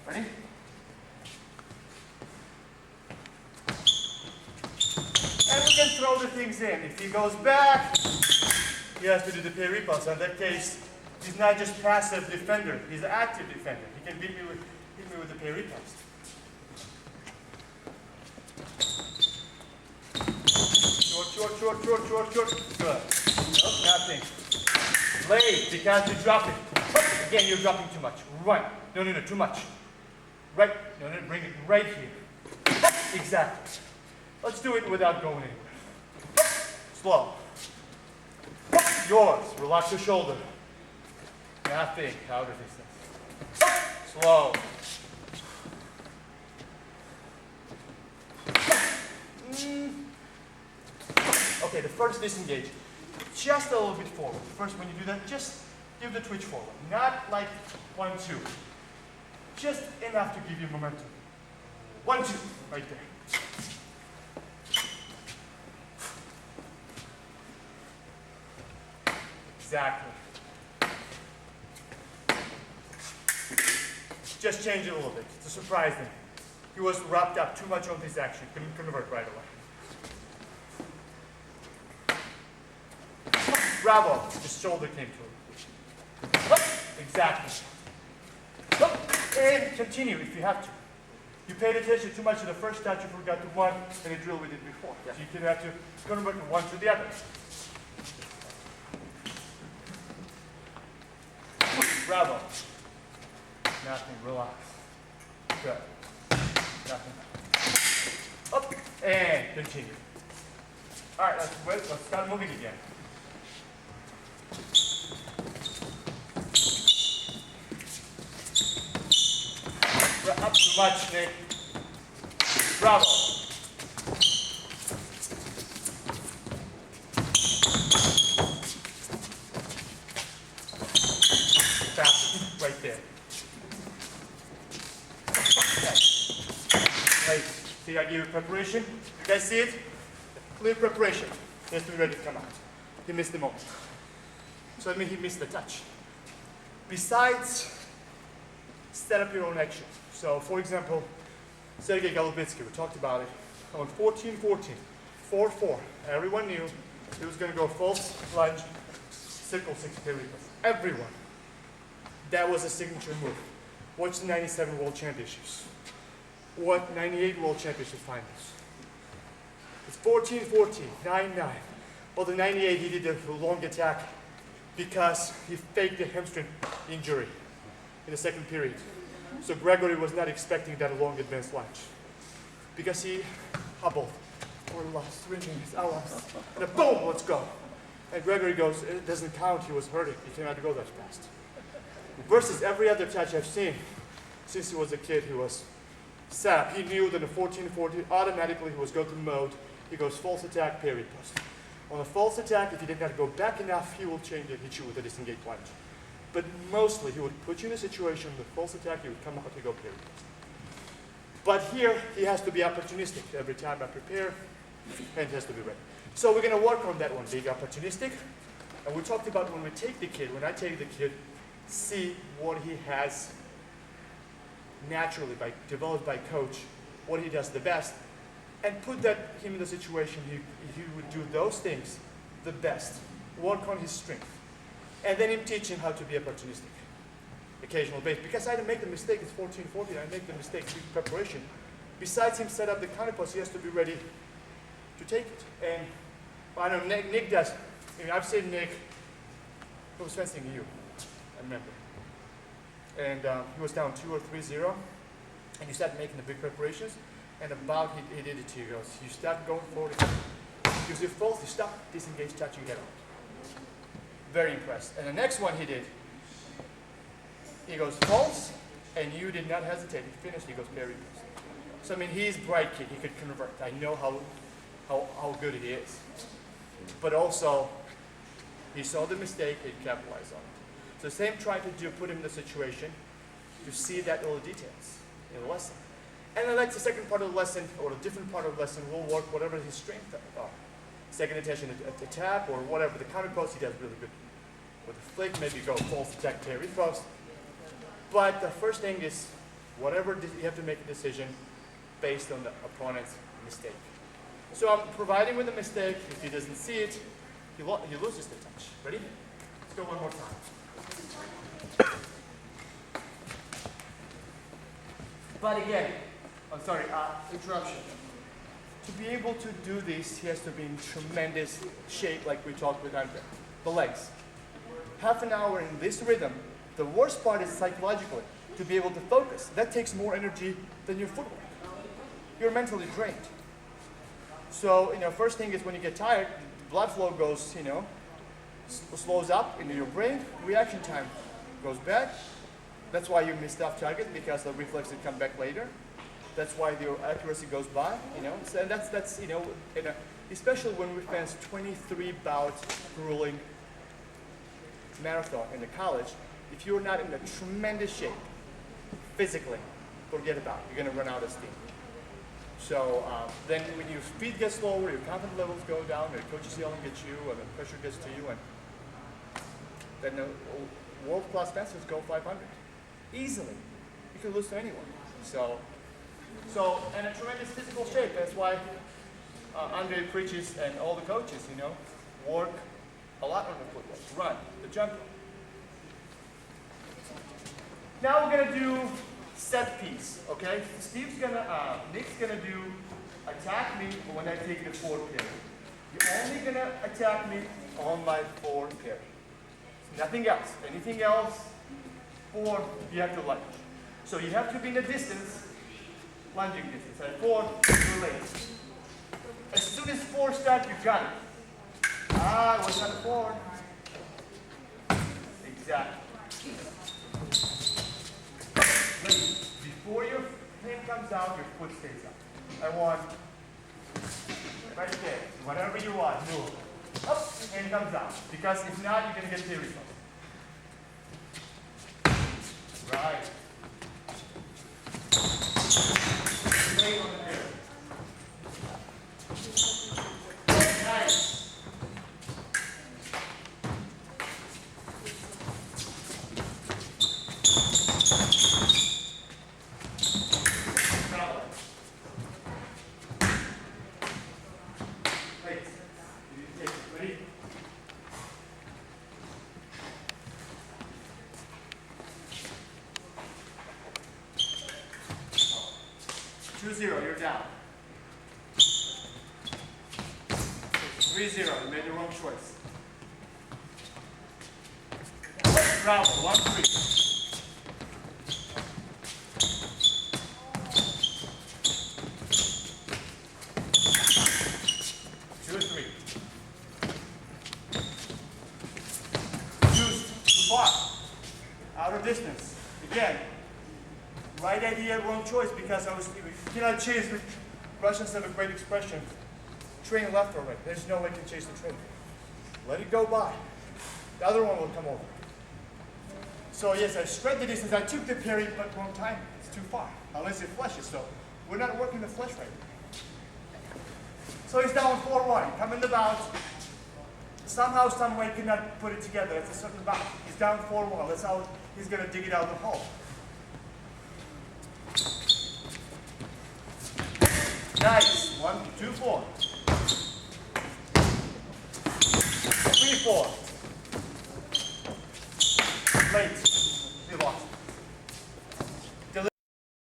Ready? And we can throw the things in. If he goes back, he has to do the parry pass. In that case, he's not just passive defender, he's an active defender. He can beat me with the parry pass. Short. Good. Nope, nothing. Late, because you drop it. Again, you're dropping too much. Right. No, too much. Right. No, bring it right here. Exactly. Let's do it without going anywhere. Slow. Yours. Relax your shoulder. Nothing. Out of distance. Slow. Okay, the first disengage. Just a little bit forward. First, when you do that, just give the twitch forward. Not like 1, 2. Just enough to give you momentum. 1, 2. Right there. Exactly. Just change it a little bit. It's a surprise thing. He was wrapped up too much on this action. Couldn't convert right away. Bravo. His shoulder came through. Exactly. And continue if you have to. You paid attention too much to the first touch, you forgot to one, and you drilled with it before. Yeah. So you can have to convert from one to the other. Bravo. Nothing. Relax. Good. Nothing. Up and continue. All right, let's start moving again. Up too much, Nick. Bravo. Fast, right there. Okay. Right. See, I give you preparation. You guys see it? Clear preparation. He has to be ready to come out. He missed the moment. So that means he missed the touch. Besides, set up your own action. So, for example, Sergei Golubitsky, we talked about it, on 14-14, 4-4. Everyone knew he was going to go false lunge, circle 6 parry. Everyone. That was a signature move. Watch the 97 World Championships. What 98 World Championship finals. It's 14-14, 9-9. Well, the 98 he did a long attack because he faked a hamstring injury in the second period. So Gregory was not expecting that long advanced lunge. Because he hobbled for the last 3 minutes, and a boom, let's go. And Gregory goes, it doesn't count, he was hurting, he cannot go that fast. Versus every other touch I've seen, since he was a kid, he was set up. He knew that in 14-14, automatically he was go to mode, he goes false attack, parry post. On a false attack, if he did not go back enough, he will change and hit you with a disengaged lunge. But mostly, he would put you in a situation with false attack, he would come out to go parry. But here, he has to be opportunistic. Every time I prepare, and he has to be ready. So we're going to work on that one, being opportunistic. And we talked about when we take the kid, when I take the kid, see what he has naturally, developed by coach, what he does the best, and put him in the situation he would do those things the best. Work on his strength. And then teach him how to be opportunistic. Occasional base. Because I didn't make the mistake, it's 14-14, I make the mistake in preparation. Besides him set up the counter post, he has to be ready to take it. And I know Nick does. I mean, I've seen Nick, he was fencing you, I remember. And he was down 2 or 3-0, and you started making the big preparations, and about he did it to you. He goes, you start going forward, you see false, you stop, disengage, touch, you get out. Very impressed. And the next one he did, he goes false, and you did not hesitate. He finished, he goes parry. So I mean, he's a bright kid, he could convert. I know how good he is. But also, he saw the mistake, he capitalized on it. So same try to put him in the situation to see that all the details in the lesson. And then like the second part of the lesson, or the different part of the lesson, will work whatever his strengths are. Second attention at the tap, or whatever, the counter post, he does really good. With the flick, maybe go false attack parry post. But the first thing is Whatever, you have to make a decision based on the opponent's mistake. So I'm providing with a mistake. If he doesn't see it, he loses the touch. Ready? Let's go one more time. But again, I'm sorry, interruption. To be able to do this, he has to be in tremendous shape like we talked with Andre. The legs. Half an hour in this rhythm, the worst part is psychologically, to be able to focus. That takes more energy than your footwork. You're mentally drained. So, first thing is when you get tired, blood flow goes, slows up into your brain, reaction time goes back. That's why you miss off target, because the reflexes come back later. That's why your accuracy goes by, So, and that's especially when we fence 23 bouts grueling marathon in the college. If you're not in a tremendous shape, physically, forget about it. You're going to run out of steam. So then when your speed gets slower, your confidence levels go down, your coaches yelling at you, and the pressure gets to you, and then the world-class fencers go 500. Easily. You can lose to anyone. So and a tremendous physical shape. That's why Andre preaches, and all the coaches, work a lot on the footwork, run, the jump. Now we're gonna do set piece, okay? Nick's gonna do attack me when I take the forward parry. You're only gonna attack me on my forward parry. Nothing else. Anything else, forward, you have to lunge. So you have to be in the distance, lunging distance. At forward, release. As soon as forward starts, you got it. What's on the forward? Exactly. Before your hand comes out, your foot stays up. I want, right there, whatever you want, move. Up, hand comes out. Because if not, you're going to get parry from it. Right. Stay on the parry. Nice. You're down. 3-0, you made the wrong choice. Bravo, 1-3. Too far. Out of distance. Again. Right idea, wrong choice, because you cannot chase. Russians have a great expression. Train left or right. There's no way to chase the train. Let it go by. The other one will come over. So yes, I spread the distance. I took the parry, but wrong time. It's too far. Unless it flushes. So we're not working the flush right now. So he's down 4-1. Come in the bout. Somehow, some way, cannot put it together. It's a certain bout. He's down 4-1. That's how he's going to dig it out of the hole. Nice. 1, 2, 4. 3, 4.